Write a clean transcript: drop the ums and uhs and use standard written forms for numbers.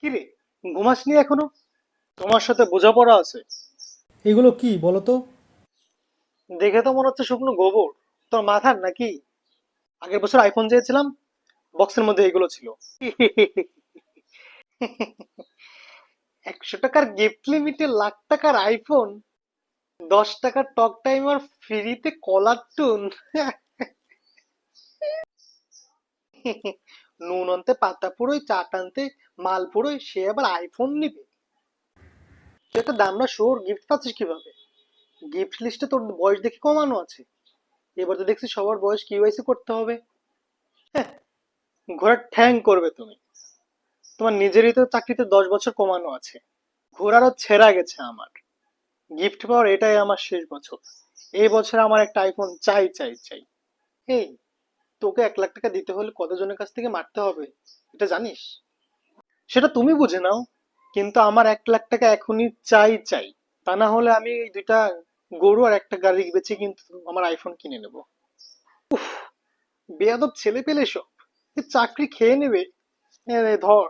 কি রে, ঘুমাসনি এখনো? তোমার সাথে বোঝাপড়া আছে। এগুলো কি বলো তো? দেখে তো মনে হচ্ছে শুকনো গোবর। তোর মাথার নাকি? আগের বছর আইফোন চেয়েছিলাম, বক্সের মধ্যে এগুলো ছিল। 100 টাকার গিফট লিমিটে লাখ টাকার আইফোন, 10 টাকার টক টাইম আর ফ্রিতে কলার টুন। নুন আনতে পাতা পুরোই, চাট আনতে মাল পুরোই, সে আবার আইফোন নিবে? সেটা দামরা শোর গিফট পাচ্ছিস কিভাবে? গিফট লিস্টে তোর বয়স দেখে কমানো আছে। এবার তো দেখছি সবার বয়স কিউআইসি করতে হবে। হ্যাঁ, ঘোড়ার ঠ্যাং করবে তুমি। তোমার নিজেরই তো চাকরিতে 10 বছর কমানো আছে। ঘোড়ারও ছেঁড়া গেছে আমার। গিফট পাওয়ার এটাই আমার শেষ বছর। এই বছর আমার একটা আইফোন চাই চাই চাই। এই, তোকে 1 লাখ টাকা দিতে হলে কতজনের কাছ থেকে মারতে হবে এটা জানিস? সেটা তুমি বুঝে নাও। কিন্তু আমার 1 লাখ টাকা এখনই চাই চাই। তা না হলে আমি এই দুইটা গরু আর একটা গাড়ি বেচে কিন্তু আমার আইফোন কিনে নেব। বেয়াদব ছেলে পেলে সব। এ চাকরি খেয়ে নেবে। এ নে ধর।